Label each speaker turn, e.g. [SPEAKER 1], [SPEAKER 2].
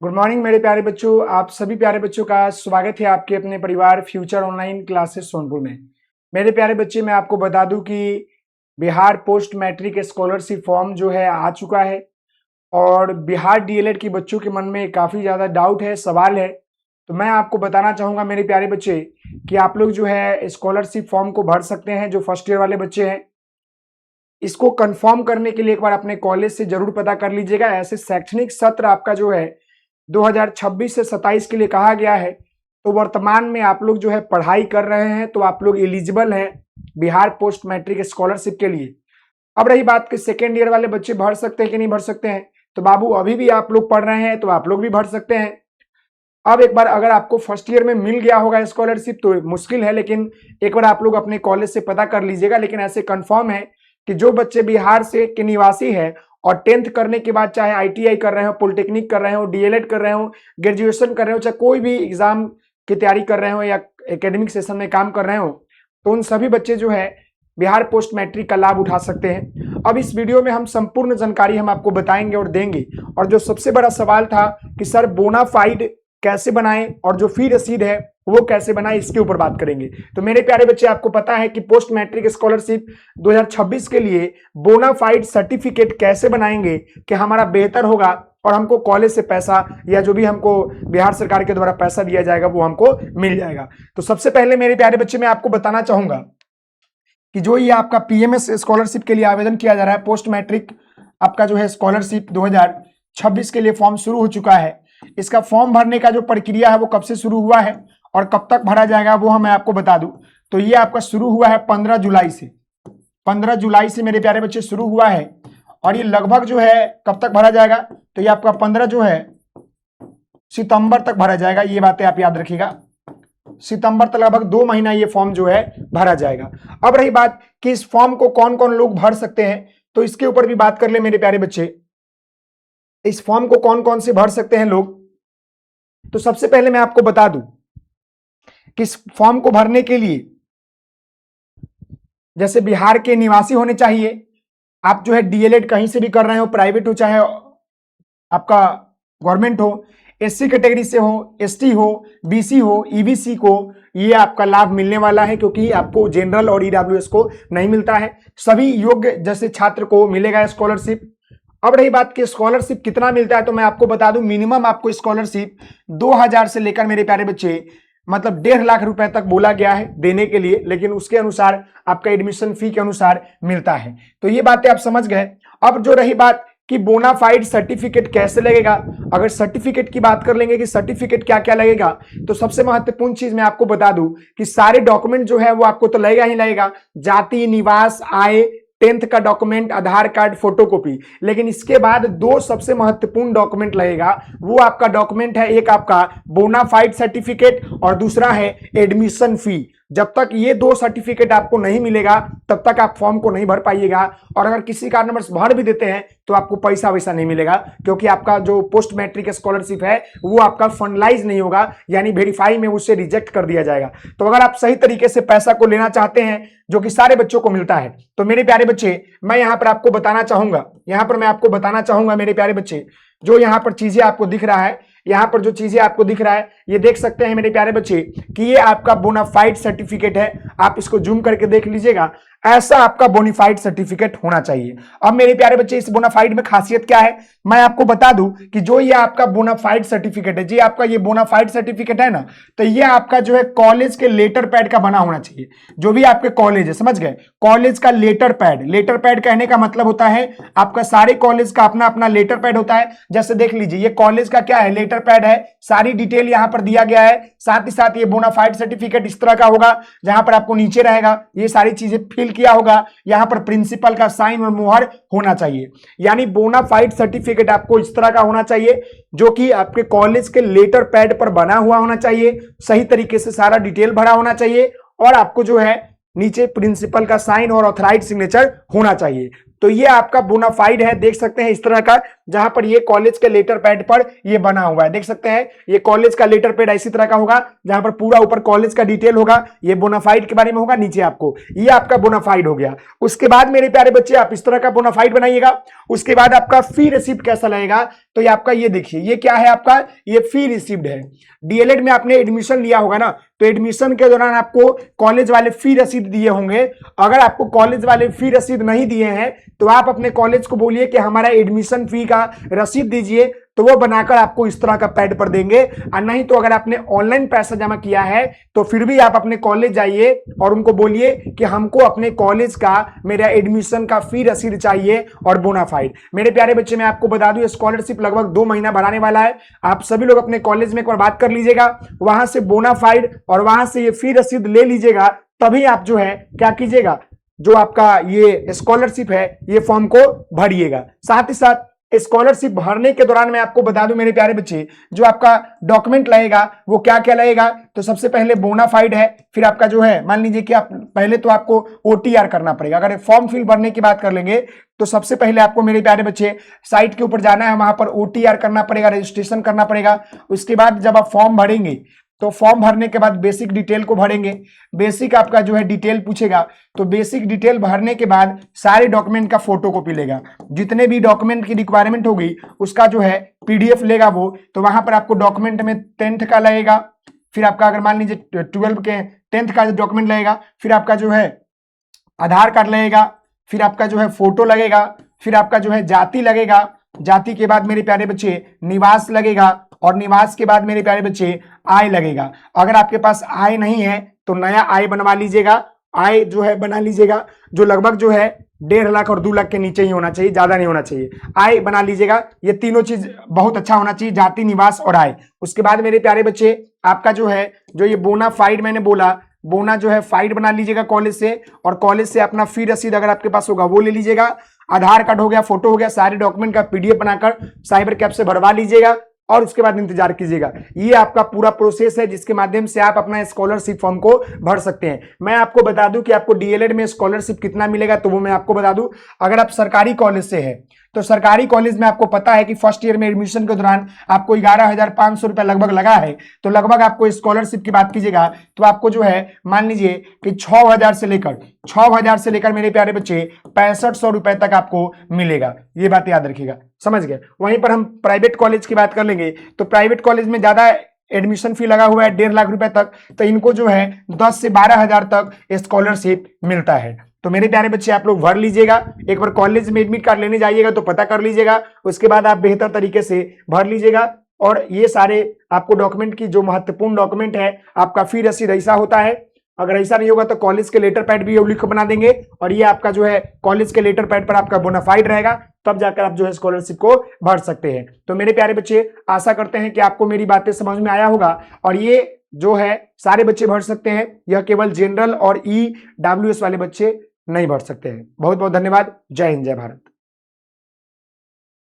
[SPEAKER 1] Good morning मेरे प्यारे बच्चों। आप सभी प्यारे बच्चों का स्वागत है आपके अपने परिवार फ्यूचर ऑनलाइन क्लासेस सोनपुर में। मेरे प्यारे बच्चे, मैं आपको बता दूं कि Bihar post matric scholarship form जो है आ चुका है और बिहार डीएलएड के बच्चों के मन में काफ़ी ज़्यादा डाउट है, सवाल है। तो मैं आपको बताना चाहूँगा मेरे प्यारे बच्चे कि आप लोग जो है स्कॉलरशिप फॉर्म को भर सकते हैं। जो फर्स्ट ईयर वाले बच्चे हैं, इसको कंफर्म करने के लिए एक बार अपने कॉलेज से जरूर पता कर लीजिएगा। ऐसे शैक्षणिक सत्र आपका जो है 2026 से 27 के लिए कहा गया है, तो वर्तमान में आप लोग जो है पढ़ाई कर रहे हैं तो आप लोग एलिजिबल हैं बिहार पोस्ट मैट्रिक स्कॉलरशिप के लिए। अब रही बात कि सेकेंड ईयर वाले बच्चे भर सकते हैं कि नहीं भर सकते हैं, तो बाबू अभी भी आप लोग पढ़ रहे हैं तो आप लोग भी भर सकते हैं। अब एक बार अगर आपको फर्स्ट ईयर में मिल गया होगा स्कॉलरशिप तो मुश्किल है, लेकिन एक बार आप लोग अपने कॉलेज से पता कर लीजिएगा। लेकिन ऐसे कंफर्म है कि जो बच्चे बिहार से के निवासी है और 10th करने के बाद चाहे आईटीआई कर रहे हो, पॉलिटेक्निक कर रहे हो, डीएलएड कर रहे हो, ग्रेजुएशन कर रहे हो, चाहे कोई भी एग्जाम की तैयारी कर रहे हो या एकेडमिक सेशन में काम कर रहे हो, तो उन सभी बच्चे जो है बिहार पोस्ट मैट्रिक का लाभ उठा सकते हैं। अब इस वीडियो में हम संपूर्ण जानकारी हम आपको बताएंगे और देंगे। और जो सबसे बड़ा सवाल था कि सर बोनाफाइड कैसे बनाएं और जो फी रसीद है वो कैसे बनाए, इसके ऊपर बात करेंगे। तो मेरे प्यारे बच्चे, आपको पता है कि पोस्ट मैट्रिक स्कॉलरशिप 2026 के लिए बोनाफाइड सर्टिफिकेट कैसे बनाएंगे कि हमारा बेहतर होगा और हमको कॉलेज से पैसा या जो भी हमको बिहार सरकार के द्वारा पैसा दिया जाएगा वो हमको मिल जाएगा। तो सबसे पहले मेरे प्यारे बच्चे, मैं आपको बताना चाहूंगा कि जो ये आपका पीएमएस स्कॉलरशिप के लिए आवेदन किया जा रहा है, पोस्ट मैट्रिक आपका जो है स्कॉलरशिप 2026 के लिए फॉर्म शुरू हो चुका है। इसका फॉर्म भरने का जो प्रक्रिया है वो कब से शुरू हुआ है और कब तक भरा जाएगा वो मैं आपको बता दूं। तो ये आपका शुरू हुआ है 15 जुलाई से। 15 जुलाई से मेरे प्यारे बच्चे शुरू हुआ है और ये लगभग जो है कब तक भरा जाएगा, तो ये आपका 15 जो है सितंबर तक भरा जाएगा। ये बातें आप याद रखिएगा, सितंबर तक लगभग 2 महीना ये फॉर्म जो है भरा जाएगा। अब रही बात कि इस फॉर्म को कौन कौन लोग भर सकते हैं, तो इसके ऊपर भी बात कर ले मेरे प्यारे बच्चे। इस फॉर्म को कौन कौन से भर सकते हैं लोग, तो सबसे पहले मैं आपको बता दूं कि इस फॉर्म को भरने के लिए जैसे बिहार के निवासी होने चाहिए। आप जो है डीएलएड कहीं से भी कर रहे हो, प्राइवेट हो चाहे आपका गवर्नमेंट हो, एससी कैटेगरी से हो, एसटी हो, बीसी हो, ईबीसी को ये आपका लाभ मिलने वाला है, क्योंकि आपको जनरल और ईडब्ल्यूएस को नहीं मिलता है। सभी योग्य जैसे छात्र को मिलेगा स्कॉलरशिप। अब रही बात कि स्कॉलरशिप कितना मिलता है, तो मैं आपको बता दूं मिनिमम आपको स्कॉलरशिप 2000 से लेकर मेरे प्यारे बच्चे मतलब 1.5 लाख रुपए तक बोला गया है देने के लिए, लेकिन उसके अनुसार आपका एडमिशन फी के अनुसार मिलता है। तो ये बातें आप समझ गए। अब जो रही बात कि बोनाफाइड सर्टिफिकेट कैसे लगेगा, अगर सर्टिफिकेट की बात कर लेंगे कि सर्टिफिकेट क्या क्या लगेगा, तो सबसे महत्वपूर्ण चीज मैं आपको बता दूं कि सारे डॉक्यूमेंट जो है वो आपको तो लगेगा ही लगेगा। जाति, निवास, आय, 10th का डॉक्यूमेंट, आधार कार्ड, फोटोकॉपी। लेकिन इसके बाद 2 सबसे महत्वपूर्ण डॉक्यूमेंट लगेगा। वो आपका डॉक्यूमेंट है, एक आपका बोनाफाइड सर्टिफिकेट और दूसरा है एडमिशन फी। जब तक ये 2 सर्टिफिकेट आपको नहीं मिलेगा तब तक आप फॉर्म को नहीं भर पाइएगा। और अगर किसी कारणवश भर भी देते हैं तो आपको पैसा वैसा नहीं मिलेगा, क्योंकि आपका जो पोस्ट मैट्रिक स्कॉलरशिप है वो आपका फंडलाइज नहीं होगा, यानी वेरीफाई में उसे रिजेक्ट कर दिया जाएगा। तो अगर आप सही तरीके से पैसा को लेना चाहते हैं, जो कि सारे बच्चों को मिलता है, तो मेरे प्यारे बच्चे मैं यहां पर आपको बताना चाहूंगा मेरे प्यारे बच्चे, जो यहां पर चीजें आपको दिख रहा है, यहां पर जो चीजें आपको दिख रहा है ये देख सकते हैं मेरे प्यारे बच्चे कि ये आपका बोनाफाइड सर्टिफिकेट है। आप इसको जूम करके देख लीजिएगा, ऐसा आपका बोनाफाइड सर्टिफिकेट होना चाहिए। अब मेरे प्यारे बच्चे, इस बोनाफाइड में खासियत क्या है मैं आपको बता दूं कि जो ये आपका बोनाफाइड सर्टिफिकेट है, जी आपका ये बोनाफाइड सर्टिफिकेट है ना, तो ये आपका जो है कॉलेज के लेटर पैड का बना होना चाहिए। जो भी आपके कॉलेज है, समझ गए, कॉलेज का लेटर पैड। लेटर पैड कहने का मतलब होता है आपका सारे कॉलेज का अपना अपना लेटर पैड होता है। जैसे देख लीजिए, ये कॉलेज का क्या है, लेटर पैड है, सारी डिटेल यहां पर दिया गया है। साथ ही साथ ये बोनाफाइड सर्टिफिकेट इस तरह का होगा, जहां पर आपको नीचे रहेगा ये सारी चीजें फिल किया होगा। यहां पर प्रिंसिपल का साइन और मुहर होना चाहिए। यानी बोनाफाइड सर्टिफिकेट आपको इस तरह का होना चाहिए, जो कि आपके कॉलेज के लेटर पैड पर बना हुआ होना चाहिए, सही तरीके से सारा डिटेल भरा होना चाहिए, और आपको जो है नीचे प्रिंसिपल का साइन और ऑथराइज्ड सिग्नेचर होना चाहिए। तो ये आपका बोनाफाइड है, देख सकते हैं इस तरह का जहां पर ये कॉलेज के लेटर पैड पर ये बना हुआ है, देख सकते हैं ये कॉलेज का लेटर पैड इसी तरह का होगा, जहां पर पूरा ऊपर कॉलेज का डिटेल होगा, ये बोनाफाइड के बारे में होगा, नीचे आपको ये आपका बोनाफाइड हो गया। उसके बाद मेरे प्यारे बच्चे आप इस तरह का बोनाफाइड बनाइएगा। उसके बाद आपका फी रिसिप्ट कैसा लगेगा, तो ये आपका ये देखिए ये क्या है, आपका ये फी रिसिप्ट है। डीएलएड में आपने एडमिशन लिया होगा ना, तो एडमिशन के दौरान आपको कॉलेज वाले फी रसीद दिए होंगे। अगर आपको कॉलेज वाले फी रसीद नहीं दिए हैं तो आप अपने कॉलेज को बोलिए कि हमारा एडमिशन फी का रसीद दीजिए, तो वो बनाकर आपको इस तरह का पैड पर देंगे। और नहीं तो अगर आपने ऑनलाइन पैसा जमा किया है तो फिर भी आप अपने कॉलेज जाइए और उनको बोलिए कि हमको अपने कॉलेज का मेरा एडमिशन का फी रसीद चाहिए और बोनाफाइड। मेरे प्यारे बच्चे मैं आपको बता दूं स्कॉलरशिप लगभग 2 महीना भराने वाला है। आप सभी लोग अपने कॉलेज में एक बार बात कर लीजिएगा, वहां से बोनाफाइड और वहां से ये फी रसीद ले लीजिएगा, तभी आप जो है क्या कीजिएगा, जो आपका ये स्कॉलरशिप है ये फॉर्म को भरिएगा। साथ ही साथ स्कॉलरशिप भरने के दौरान मैं आपको बता दूं मेरे प्यारे बच्चे, जो आपका डॉक्यूमेंट लगेगा वो क्या क्या लगेगा, तो सबसे पहले बोनाफाइड है, फिर आपका जो है मान लीजिए कि आप पहले तो आपको ओटीआर करना पड़ेगा। अगर फॉर्म फिल भरने की बात कर लेंगे तो सबसे पहले आपको मेरे प्यारे बच्चे साइट के ऊपर जाना है, वहां पर ओटीआर करना पड़ेगा, रजिस्ट्रेशन करना पड़ेगा। उसके बाद जब आप फॉर्म भरेंगे तो फॉर्म भरने के बाद बेसिक डिटेल को भरेंगे, बेसिक आपका जो है डिटेल पूछेगा, तो बेसिक डिटेल भरने के बाद सारे डॉक्यूमेंट का फोटो कॉपी लेगा, जितने भी डॉक्यूमेंट की रिक्वायरमेंट होगी उसका जो है पीडीएफ लेगा वो। तो वहां पर आपको डॉक्यूमेंट में 10th का लगेगा, फिर आपका अगर मान लीजिए 12 के 10th का डॉक्यूमेंट लगेगा, फिर आपका जो है आधार कार्ड लगेगा, फिर आपका जो है फोटो लगेगा, फिर आपका जो है जाति लगेगा, जाति के बाद मेरे प्यारे बच्चे निवास लगेगा, और निवास के बाद मेरे प्यारे बच्चे आय लगेगा। अगर आपके पास आय नहीं है तो नया आय बनवा लीजिएगा, आय जो है बना लीजिएगा जो लगभग जो है 1.5 लाख और 2 लाख के नीचे ही होना चाहिए, ज्यादा नहीं होना चाहिए। आय बना लीजिएगा, ये तीनों चीज बहुत अच्छा होना चाहिए, जाति निवास और आय। उसके बाद मेरे प्यारे बच्चे आपका जो है जो ये बोनाफाइड मैंने बोला, बोना जो है फाइड बना लीजिएगा कॉलेज से, और कॉलेज से अपना फी रसीद अगर आपके पास होगा वो ले लीजिएगा। आधार कार्ड हो गया, फोटो हो गया, सारे डॉक्यूमेंट का पीडीएफ बनाकर साइबर कैफ से भरवा लीजिएगा और उसके बाद इंतजार कीजिएगा। ये आपका पूरा प्रोसेस है जिसके माध्यम से आप अपना स्कॉलरशिप फॉर्म को भर सकते हैं। मैं आपको बता दूं कि आपको डीएलएड में स्कॉलरशिप कितना मिलेगा, तो वो मैं आपको बता दूं। अगर आप सरकारी कॉलेज से है तो सरकारी कॉलेज में आपको पता है कि फर्स्ट ईयर में एडमिशन के दौरान आपको 11,500 रुपया लगभग लगा है, तो लगभग आपको स्कॉलरशिप की बात कीजिएगा तो आपको जो है मान लीजिए कि 6,000 से लेकर मेरे प्यारे बच्चे 6500 रुपए तक आपको मिलेगा। ये बात याद रखिएगा, समझ गए। वहीं पर हम प्राइवेट कॉलेज की बात कर लेंगे तो प्राइवेट कॉलेज में ज्यादा एडमिशन फी लगा हुआ है 1.5 लाख रुपए तक, तो इनको जो है 10 से 12,000 तक स्कॉलरशिप मिलता है। तो मेरे प्यारे बच्चे आप लोग भर लीजिएगा, एक बार कॉलेज में एडमिट कार्ड लेने जाइएगा तो पता कर लीजिएगा, उसके बाद आप बेहतर तरीके से भर लीजिएगा। और ये सारे आपको डॉक्यूमेंट की जो महत्वपूर्ण डॉक्यूमेंट है, आपका फी रसीद ऐसा होता है, अगर ऐसा नहीं होगा तो कॉलेज के लेटर पैड भी लिख बना देंगे, और ये आपका जो है कॉलेज के लेटर पैड पर आपका बोनाफाइड रहेगा, तब जाकर आप जो है स्कॉलरशिप को भर सकते हैं। तो मेरे प्यारे बच्चे आशा करते हैं कि आपको मेरी बातें समझ में आया होगा, और ये जो है सारे बच्चे भर सकते हैं, यह केवल जनरल और ईडब्ल्यूएस वाले बच्चे नहीं भर सकते हैं। बहुत बहुत धन्यवाद। जय हिंद, जय भारत।